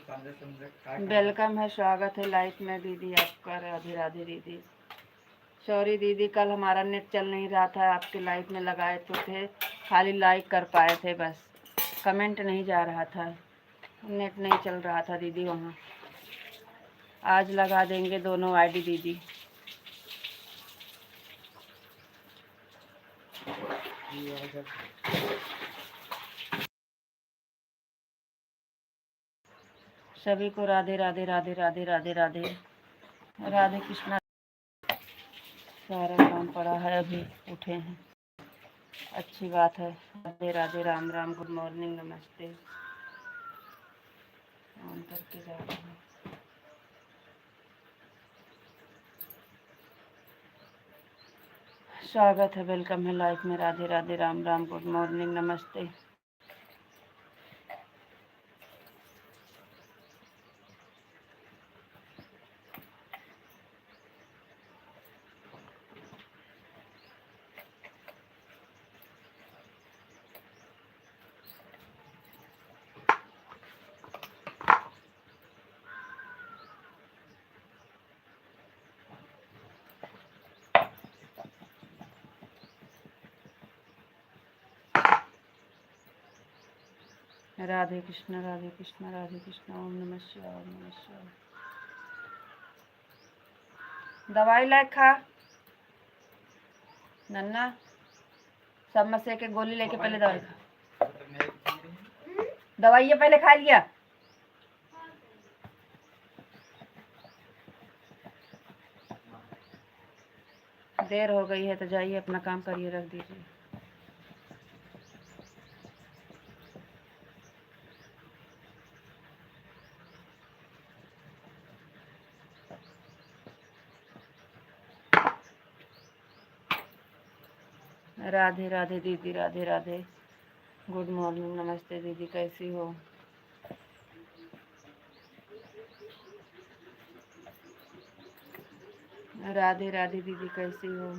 Welcome है, स्वागत है लाइफ में दीदी आपका। राधे राधे दीदी। सॉरी दीदी, कल हमारा नेट चल नहीं रहा था, आपके लाइफ में लगाए तो थे, खाली लाइक कर पाए थे बस, कमेंट नहीं जा रहा था, नेट नहीं चल रहा था दीदी वहाँ। आज लगा देंगे दोनों आईडी दीदी। सभी को राधे राधे राधे राधे राधे राधे राधे कृष्णा। सारा काम पड़ा है, अभी उठे हैं, अच्छी बात है। राधे राधे, राम राम, गुड मॉर्निंग, नमस्ते। ऑन करके जा रहे हैं। स्वागत है, वेलकम है लाइफ में। राधे राधे, राम राम, गुड मॉर्निंग, नमस्ते। राधे कृष्ण राधे कृष्ण राधे कृष्ण, ओम नमः शिवाय, ओम नमः शिवाय। दवाई लाए खा नन्ना, सब में से के गोली लेके पहले दवाई खा। दवाई ये पहले खा लिया। देर हो गई है तो जाइए अपना काम करिए, रख दीजिए। राधे राधे दीदी, राधे राधे, गुड मॉर्निंग, नमस्ते दीदी, कैसी हो? राधे राधे दीदी, कैसी हो?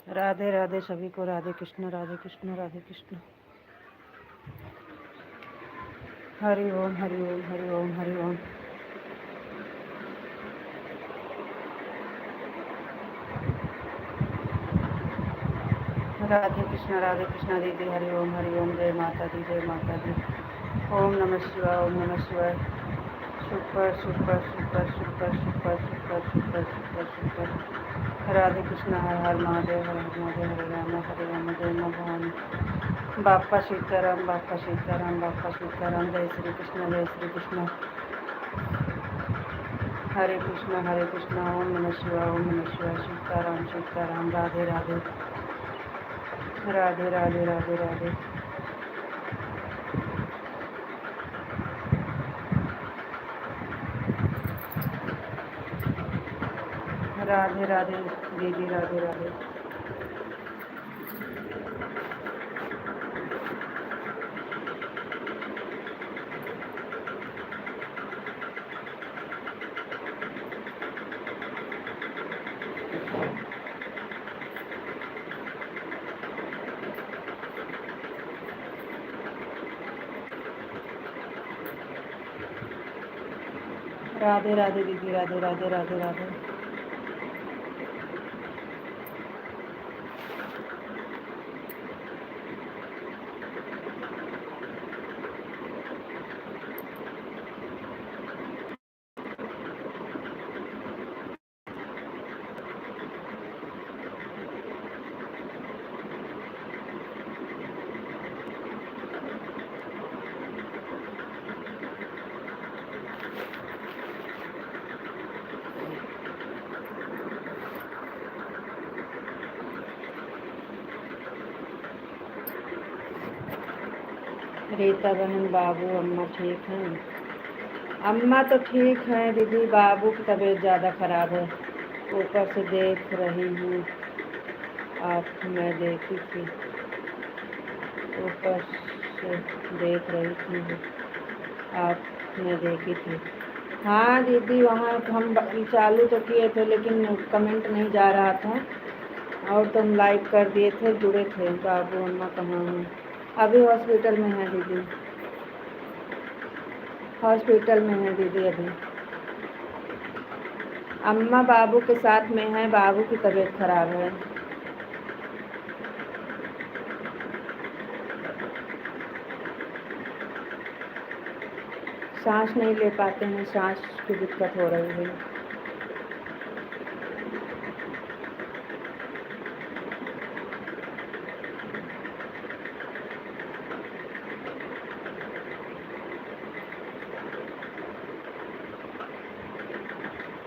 राधे राधे सभी को, राधे कृष्ण राधे कृष्ण राधे कृष्ण। हरि ओम हरि ओम हरि ओम हरि ओम। राधे कृष्ण दीदी, हरि ओम, जय माता दी, जय माता दी। ओम नमः शिवाय, ओम नमः शिवाय। Super super super super super super super super super. Radhe Krishna, हर हर महादेव, हर हर महादेव, हरे राम जय माँ भवानी। बापा सीताराम, बापा सीताराम, बापा सीताराम। जय श्री कृष्ण, जय श्री कृष्ण। हरे कृष्ण, ओम नमः शिवाय, ओम नमः शिवाय। सीताराम सीताराम, राधे राधे राधे राधे राधे राधे। राधे राधे दीदी, राधे राधे। राधे राधे दीदी, राधे राधे राधे राधे। रीता बहन, बाबू अम्मा ठीक हैं? अम्मा तो ठीक हैं दीदी, बाबू की तबीयत ज़्यादा ख़राब है। ऊपर से देख रही हूँ, आप मैं देखी थी, ऊपर से देख रही थी, आप मैं देखी थी। हाँ दीदी, वहाँ हम चालू तो किए थे लेकिन कमेंट नहीं जा रहा था, और तुम लाइक कर दिए थे, जुड़े थे। बाबू अम्मा कहाँ हैं? अभी हॉस्पिटल में है दीदी, हॉस्पिटल में है दीदी अभी। अम्मा बाबू के साथ में है, बाबू की तबीयत खराब है। सांस नहीं ले पाते हैं, सांस की दिक्कत हो रही है।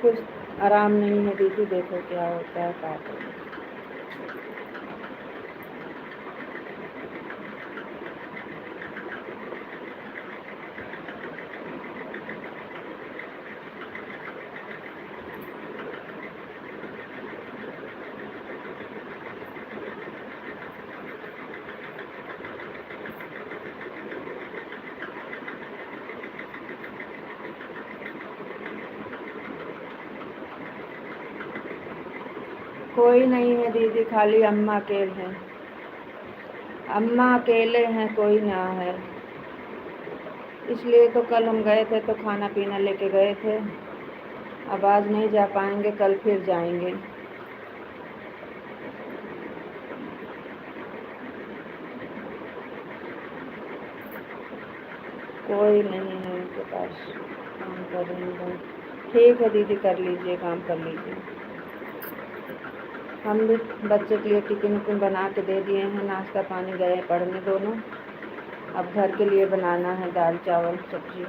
कुछ आराम नहीं है दीदी, देखो क्या होता है, क्या करें। कोई नहीं है दीदी, खाली अम्मा अकेले हैं। अम्मा अकेले हैं, कोई ना है। इसलिए तो कल हम गए थे तो खाना पीना लेके गए थे। अब आज नहीं जा पाएंगे, कल फिर जाएंगे। कोई नहीं है उनके पास, काम कर रहे हैं। ठीक है दीदी, कर लीजिए, काम कर लीजिए। हम भी बच्चे के लिए टिफिन उफिन बना के दे दिए हैं, नाश्ता पानी गए पढ़ने दोनों। अब घर के लिए बनाना है, दाल चावल सब्जी।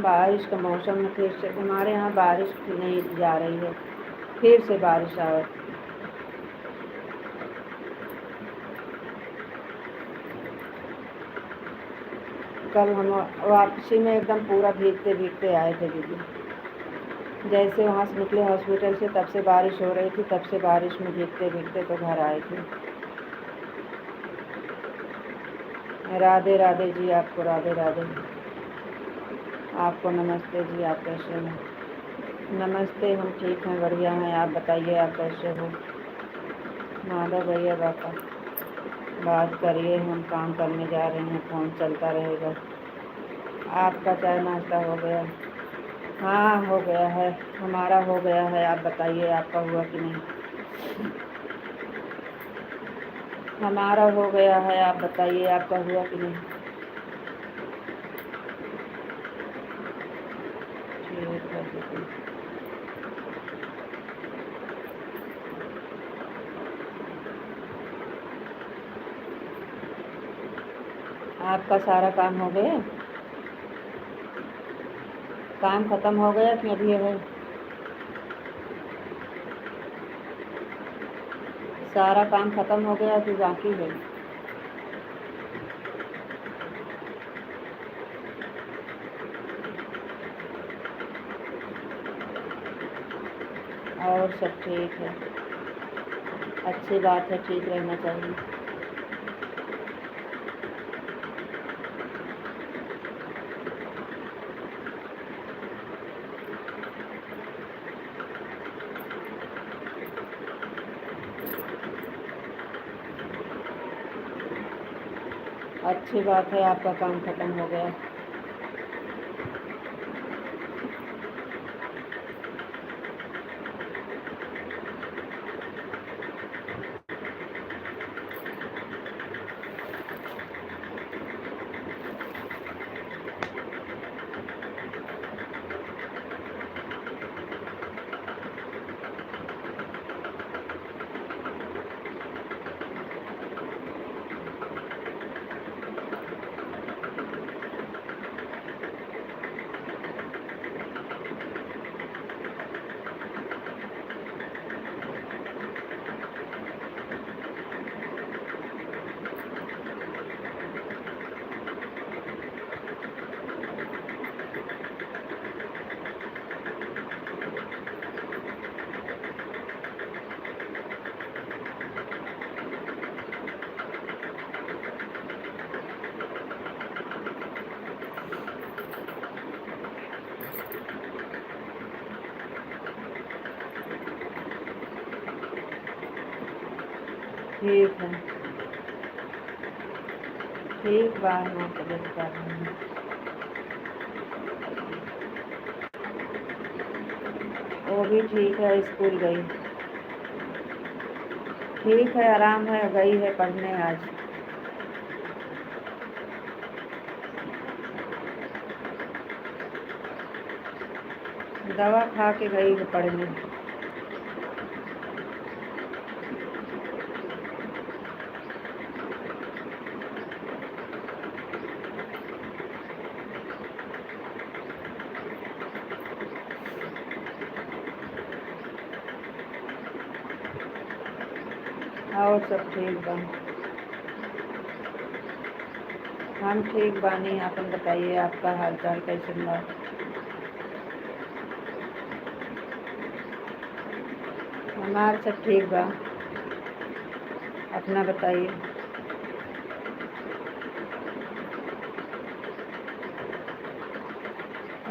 बारिश का मौसम है, फिर से हमारे यहाँ बारिश नहीं जा रही है, फिर से बारिश आ। कल हम वापसी में एकदम पूरा भीगते भीगते आए थे दीदी। जैसे वहाँ से निकले हॉस्पिटल से, तब से बारिश हो रही थी, तब से बारिश में भीगते भीगते तो घर आए थे। राधे राधे जी आपको, राधे राधे आपको, नमस्ते जी, आप कैसे हैं? नमस्ते, हम ठीक हैं, बढ़िया हैं। आप बताइए, आप कैसे हो? माधव भैया बापा, बात करिए, हम काम करने जा रहे हैं, फ़ोन चलता रहेगा। आपका चाय नाश्ता हो गया? हाँ, हो गया है, हमारा हो गया है। आप बताइए, आपका हुआ कि नहीं? हमारा हो गया है, आप बताइए, आपका हुआ कि नहीं? ठीक है दीदी। आपका सारा काम हो गया? काम ख़त्म हो गया कि अभी है? सारा काम ख़त्म हो गया कि बाकी है? और सब ठीक है, अच्छी बात है, ठीक रहना चाहिए। अच्छी बात है, आपका काम ख़त्म हो गया। ठीक है, ठीक बा, हाँ तबीयत कर रहे हैं। वो भी ठीक है, स्कूल गई। ठीक है, आराम है, गई है पढ़ने आज। दवा खा के गई है पढ़ने। और सब ठीक बा। हम ठीक बानी, आपन बताइए, आपका हाल चाल कैसे बा? हमार सब ठीक बा, अपना बताइए।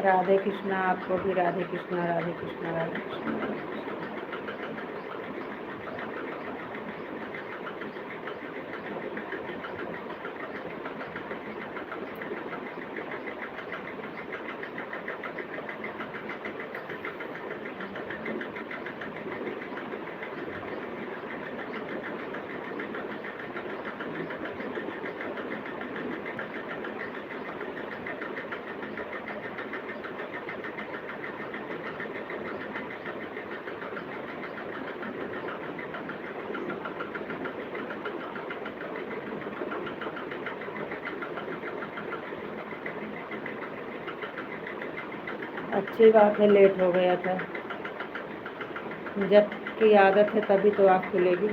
राधे कृष्णा, आपको भी राधे कृष्णा, राधे कृष्णा, राधे कृष्णा, राधे कृष्णा। अच्छी बात है, लेट हो गया था। जब की आदत है तभी तो आँख खुलेगी।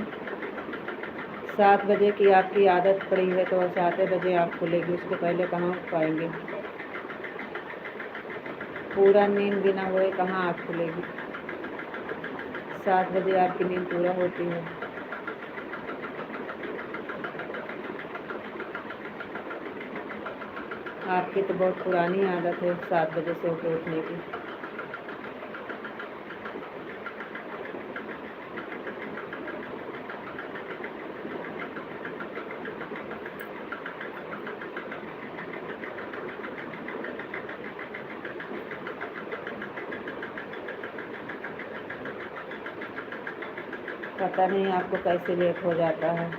7 बजे की आपकी आदत पड़ी है तो 7 बजे आँख खुलेगी, उसके पहले कहाँ उठ पाएंगे? पूरा नींद बिना हुए कहाँ आँख खुलेगी? 7 बजे आपकी नींद पूरा होती है। आपकी तो बहुत पुरानी आदत है 7 बजे से उठने की। पता नहीं आपको कैसे लेट हो जाता है।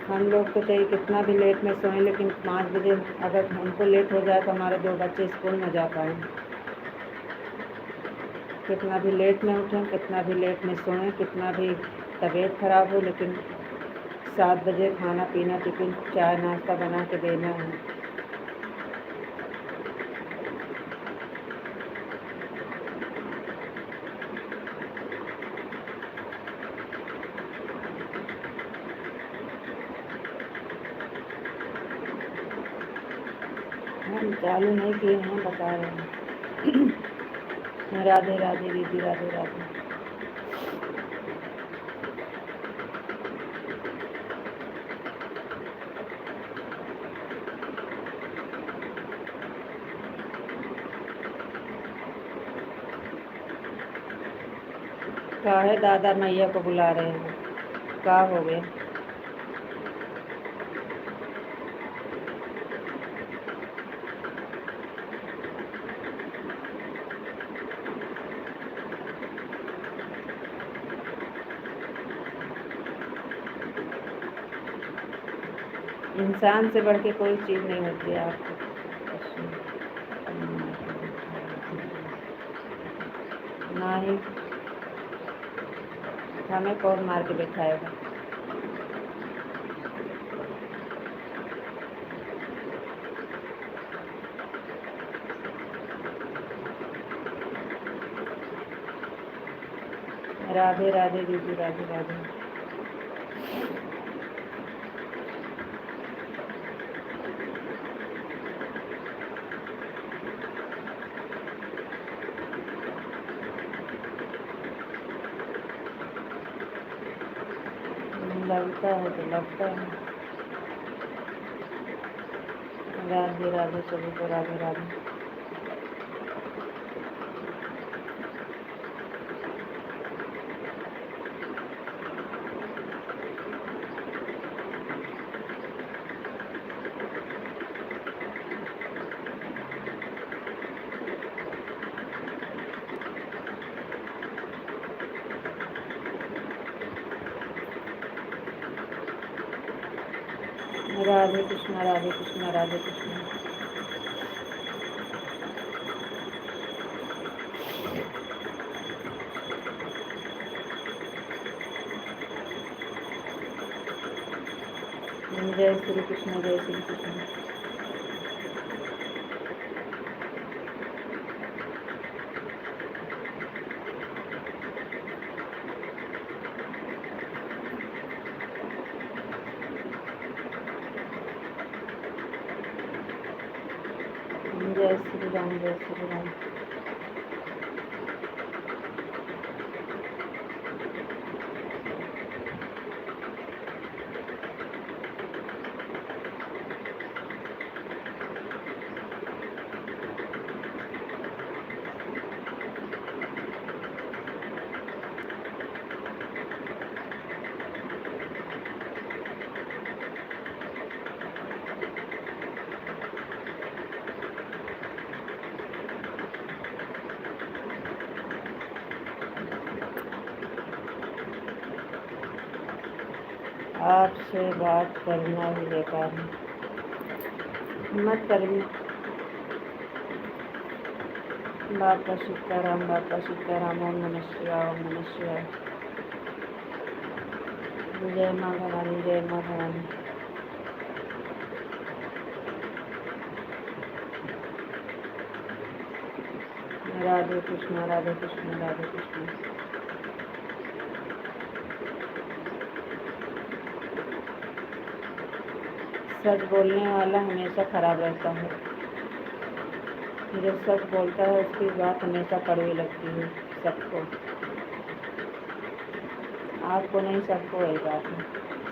हम लोग तो चाहे कितना भी लेट में सोएं, लेकिन 5 बजे अगर हमको लेट हो जाए तो हमारे 2 बच्चे स्कूल में जा पाएँ। कितना भी लेट में उठें, कितना भी लेट में सोएं, कितना भी तबीयत खराब हो, लेकिन 7 बजे खाना पीना, टिफिन, चाय नाश्ता बना के देना है। हम चालू नहीं किए हैं, बता रहे हैं। राधे राधे दीदी, राधे राधे। का है दादा मैया को बुला रहे हैं, का हो गया? इंसान से बढ़ के कोई चीज़ नहीं होती है आपको। ना ही हमें कौन मार के दिखाएगा। राधे राधे दीदी, राधे राधे। लगता है तो लगता है। राधे राधे सभी को, राधे राधे। राधे कृष्णा, राधे कृष्णा, राधे कृष्णा। जय श्री कृष्ण, जय श्री कृष्ण। जय श्री राम, जय श्री राम। आपसे बात करना ही बेकार है, मत करिए। बापा सीताराम, बापा सीताराम। ओम नमः शिवाय, ओम नमः शिवाय। जय माँ भवानी, जय माँ भवानी। राधे कृष्ण, राधे कृष्ण, राधे कृष्ण। सच बोलने वाला हमेशा खराब रहता है। जो सच बोलता है उसकी बात हमेशा कड़वी लगती है सबको। आपको नहीं, सबको वही बात है।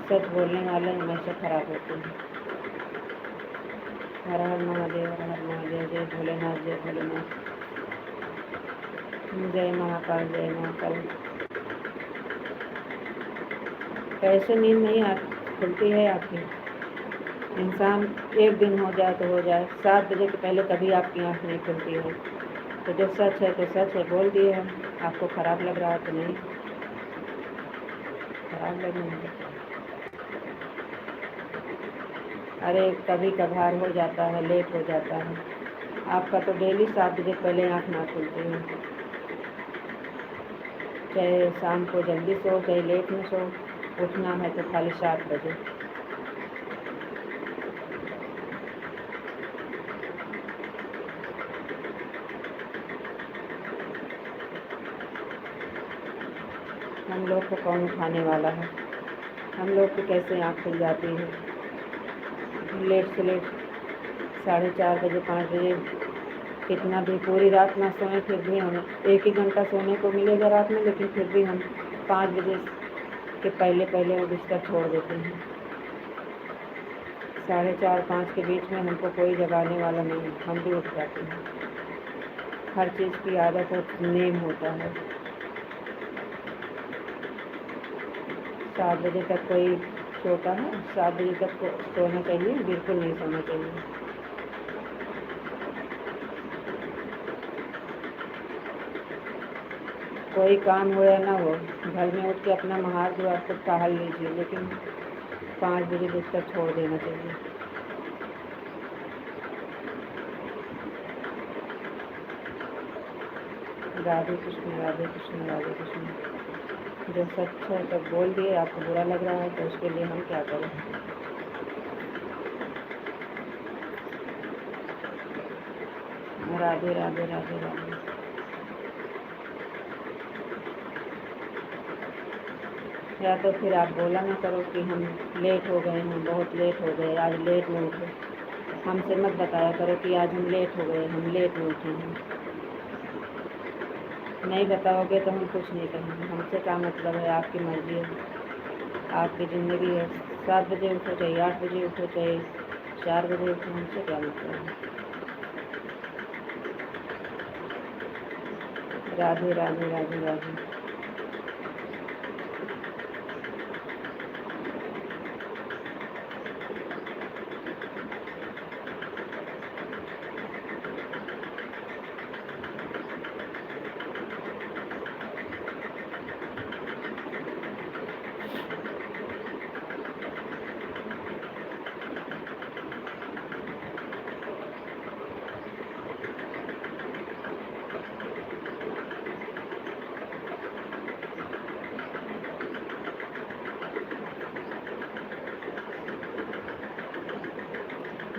सच बोलने वाले हमेशा खराब होते हैं। हर हर महादेव, हर हर महादेव। जय भोलेनाथ, जय भोलेनाथ। जय महाकाल, जय महाकाल। कैसे नींद नहीं खुलती है आपकी? इंसान एक दिन हो जाए तो हो जाए, 7 बजे के पहले कभी आपकी आँख नहीं खुलती है। तो जो सच है तो सच है, बोल दिए हम। आपको ख़राब लग रहा है तो नहीं, ख़राब लगने नहीं। अरे कभी कभार हो जाता है, लेट हो जाता है। आपका तो डेली 7 बजे पहले आँख ना खुलती है। चाहे शाम को जल्दी सो, चाहे लेट में सो, उठना है तो खाली 7 बजे। हम लोग को कौन उठाने वाला है? हम लोग की कैसे आँख खुल जाती है? लेट से लेट 4:30 बजे, 5 बजे, कितना भी पूरी रात ना सोएं फिर भी हमें 1 ही घंटा सोने को मिलेगा रात में, लेकिन फिर भी हम 5 बजे के पहले पहले वो बिस्तर छोड़ देते हैं। 4:30-5 के बीच में हमको कोई जगाने वाला नहीं, हम भी उठ जाते हैं। हर चीज़ की आदत और नेम होता है। 7 बजे तक कोई सोता है? 7 बजे तक सोना चाहिए? बिल्कुल नहीं सोना चाहिए। कोई काम हो या ना हो, घर में उठ के अपना महार द्वार को टहल लीजिए, लेकिन 5 बजे बिस्तर छोड़ देना चाहिए। राधे कृष्ण, राधे कृष्ण, राधे कृष्ण। जो सच है तो बोल दिए, आपको बुरा लग रहा है तो उसके लिए हम क्या करें? राधे राधे राधे राधे। या तो फिर आप बोला ना करो कि हम लेट हो गए हैं, बहुत लेट हो गए, आज लेट में उठे। हमसे मत बताया करो कि आज हम लेट हो गए, हम लेट में उठे हैं। नहीं बताओगे तो हम कुछ नहीं कहेंगे। हमसे क्या मतलब है? आपकी मर्जी है, आपकी ज़िंदगी है। 7 बजे उठो, चाहे 8 बजे उठो, चाहे 4 बजे उठो, हमसे क्या मतलब है? राधे राधे राधे राधे।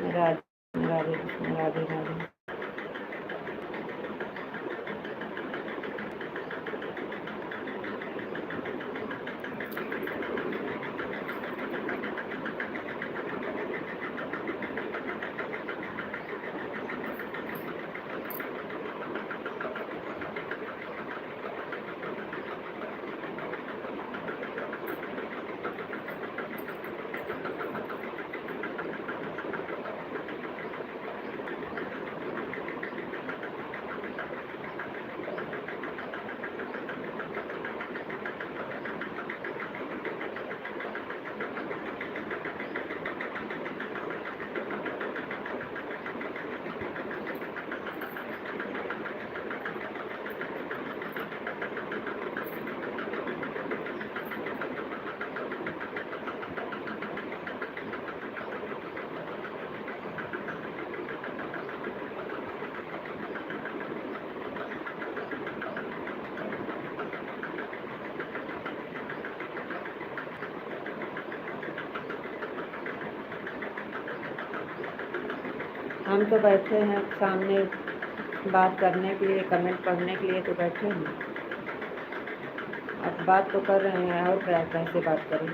राधे राधे कृष्ण, राधे राधे। हम तो बैठे हैं सामने बात करने के लिए, कमेंट पढ़ने के लिए तो बैठे हैं। अब बात तो कर रहे हैं, और क्या, कैसे बात करें?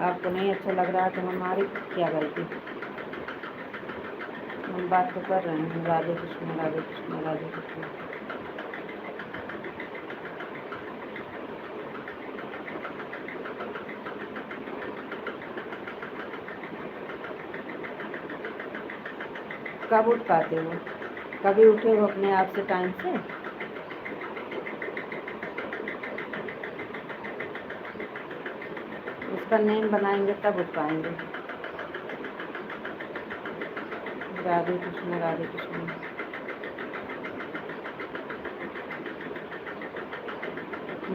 आपको नहीं अच्छा लग रहा तो हमारी क्या गलती? हम बात तो कर रहे हैं। राधे कृष्ण, राधे कृष्ण, राधे कृष्ण। कब उठ पाते हो? कभी उठे हो अपने आप से टाइम से? उसका नेम बनाएंगे तब उठ पाएंगे। राधे कृष्ण राधे कृष्ण।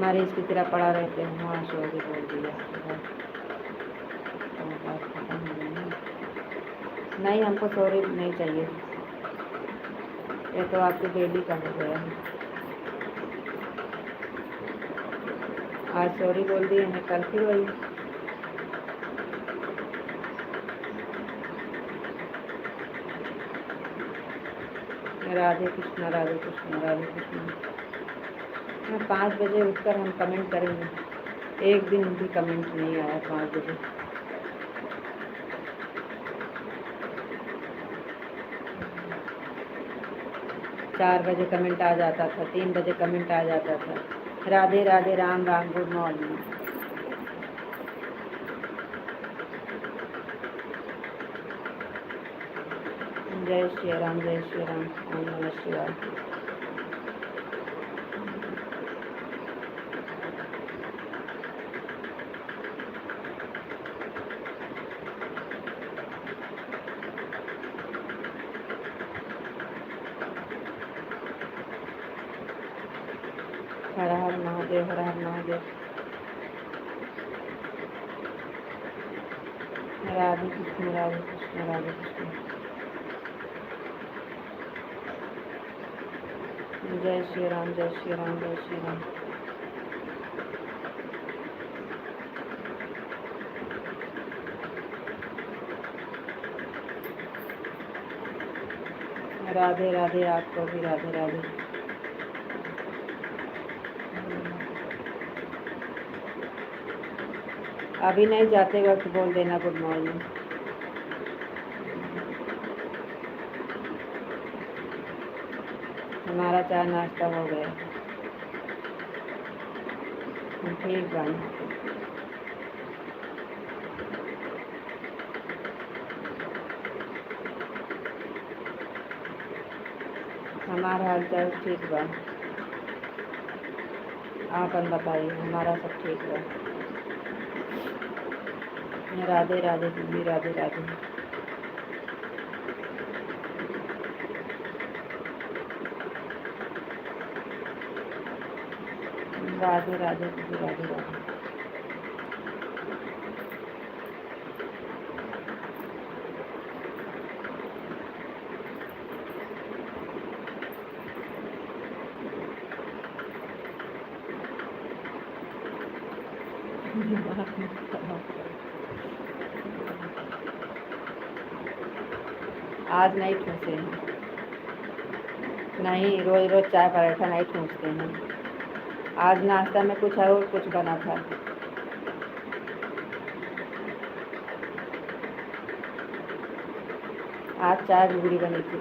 मरीज की तरह पड़ा रहते हैं। हाँ सॉरी बोल दिया, बात खत्म हो गई ना। नहीं हमको सॉरी नहीं चाहिए, ये तो आपकी डेली का हो गया है। आज सॉरी बोल दिए हैं, कल फिर वही। राधे कृष्ण राधे कृष्ण राधे कृष्ण। 5 बजे उठकर हम कमेंट करेंगे। एक दिन भी कमेंट नहीं आया 5 बजे। चार बजे कमेंट आ जाता था, 3 बजे कमेंट आ जाता था। Radhe Radhe, Ram Ram, good morning. जय श्री राम जय श्री राम, ओम नमः शिवाय। हर हर महादेव, हर हर महादेव। राधे कृष्ण राधे कृष्ण राधे कृष्ण। जय श्री राम जय श्री राम जय श्री राम। राधे राधे, आपको भी राधे राधे। अभी नहीं जाते वक्त बोल देना गुड मॉर्निंग। हमारा चाय नाश्ता हो गया। ठीक बन। हमारा हाल चाल ठीक बा। आपन बताइए, हमारा सब ठीक बा। राधे राधे दीदी, राधे राधे। राधे राधे दीदी, राधे राधे। आज नहीं ठूसे हैं, नहीं रोज रोज चाय पराठा नहीं ठूसते हैं। आज नाश्ता में कुछ और कुछ बना था। आज चाय घुगरी बनी थी।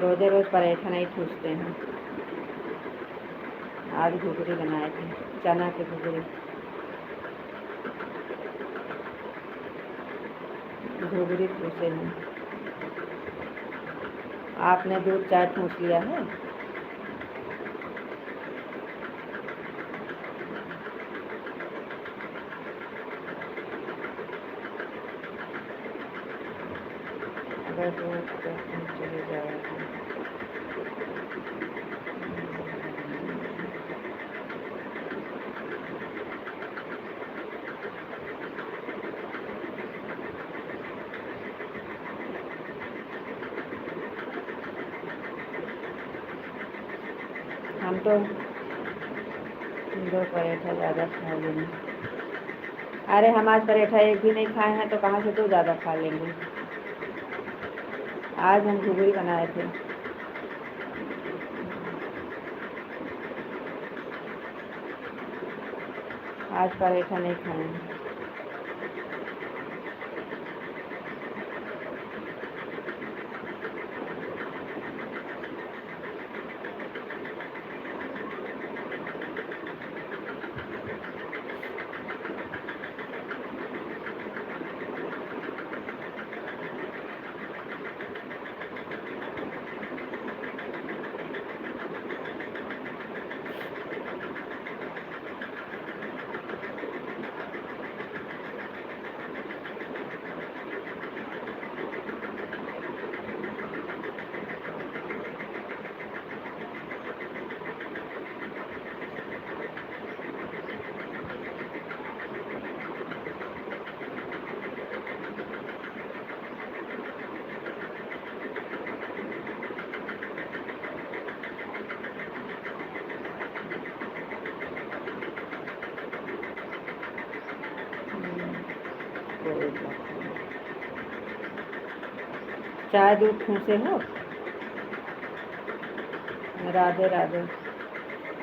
रोजे रोज पराठा नहीं ठूसते हैं। आज घुगरी बनाए थे, चना की घुगरी। घुगरी ठूसे हैं। आपने दूध चाय ठूस लिया है। अगर दूध चले जाएगा। हम तो 2 पराठा ज़्यादा खा लेंगे। अरे हम आज पराठा एक भी नहीं खाए हैं तो कहाँ से 2 ज़्यादा खा लेंगे। आज हम घुगरी बनाए थे। आज पराठा नहीं खाए हैं। कोई बात नहीं। चाय दूध फूसे हो। राधे राधे।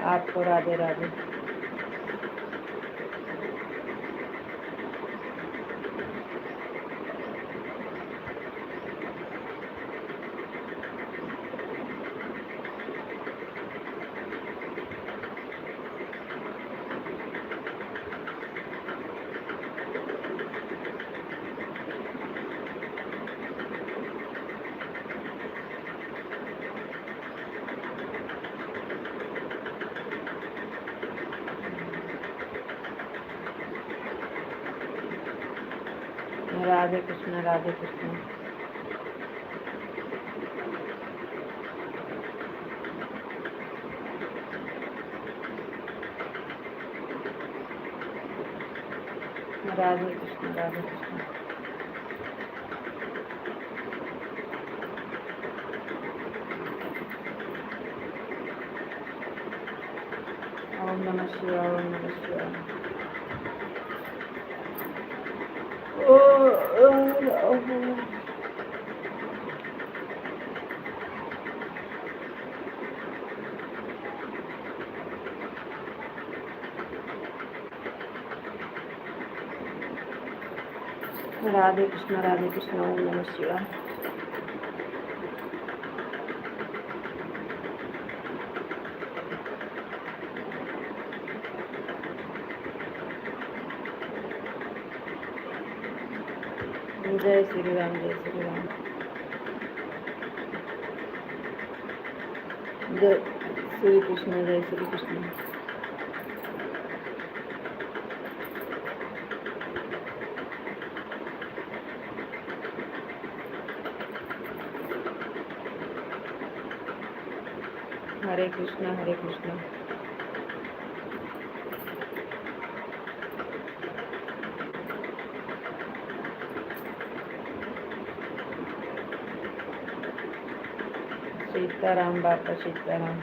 आपको राधे राधे। राधे कृष्ण राधे कृष्ण। राधे कृष्ण राधे कृष्ण। ओम नमः शिवाय ओम नमः शिवाय। राधे कृष्ण ओम नमः शिवाय। जय श्री राम जय श्री राम। जय श्री कृष्ण जय श्री कृष्ण। हरे कृष्ण हरे कृष्ण। सीताराम बापा सीताराम।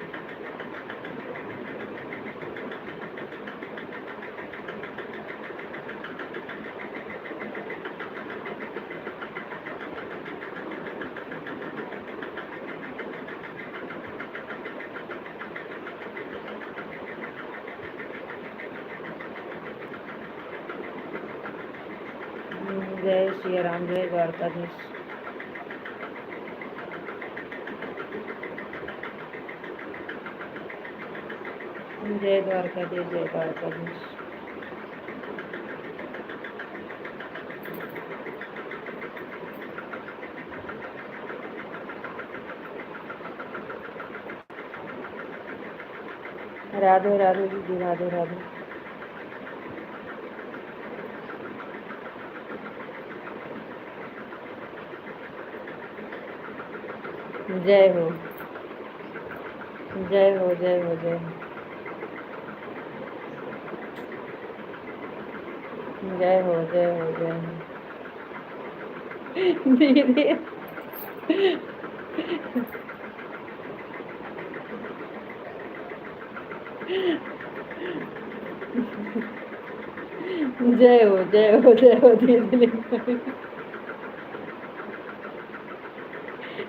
जय श्री राम जय द्वारकाधीश। जय द्वारकाधीश जय द्वारकाधीश। राधे राधे दीदी राधे राधे। जय हो जय हो जय हो जय हो। जय हो जय हो जय हो। दीदी जय हो दीदी।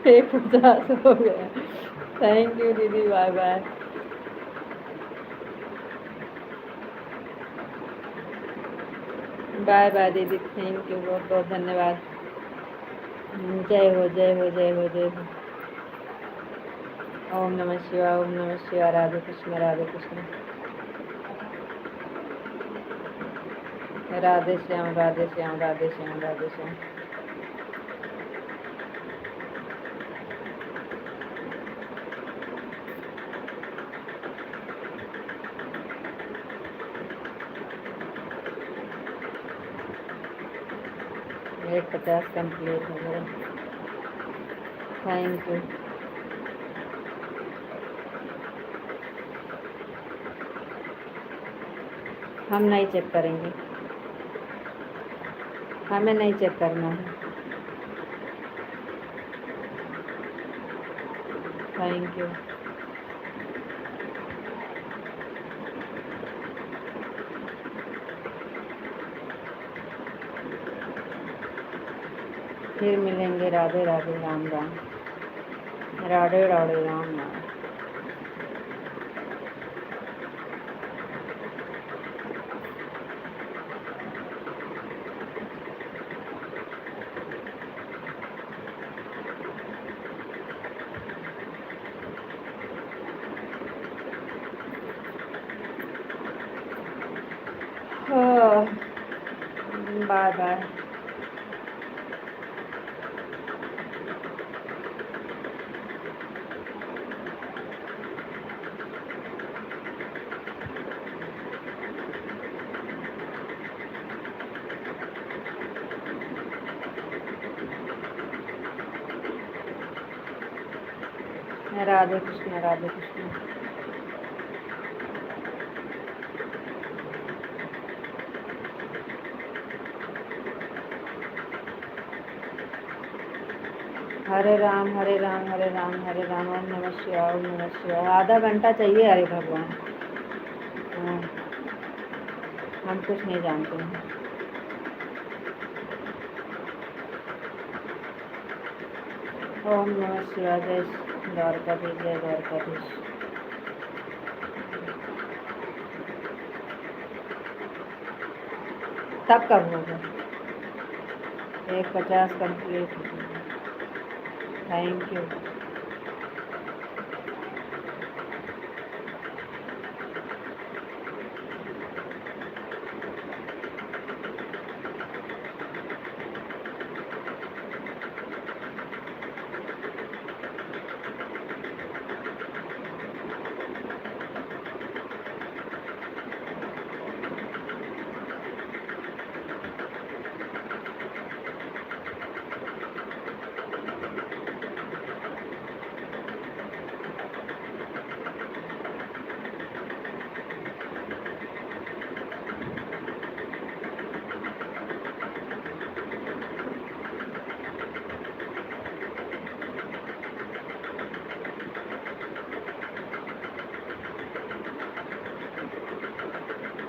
150 हो गया। थैंक यू दीदी बाय बाय। बाय बाय दीदी थैंक यू बहुत बहुत धन्यवाद। जय हो जय हो जय हो जय हो। ओम नमः शिवाय ओम नमः शिवाय। राधे कृष्ण राधे कृष्ण। राधे श्याम राधे श्याम राधे श्याम राधे श्याम। एक 50 कंप्लीट हो गया। Thank you. हम नहीं चेक करेंगे। हमें नहीं चेक करना है। Thank you. फिर मिलेंगे। राधे राधे, राम राम, राधे राधे, राम राम। Bye bye. राधे कृष्ण, राधे कृष्ण। हरे राम हरे राम हरे राम हरे राम, ओम नमः शिवाय, ओम नमः शिवाय। आधा घंटा चाहिए। अरे भगवान, हाँ, हम कुछ नहीं जानते हैं। ओम नमः शिवाय। जय द्वारकाधीश, जय द्वारकाधीश। तब कब होगा? 1:50 कंप्लीट। Thank you.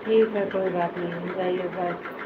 ठीक है, कोई बात नहीं, जाइए, बाय।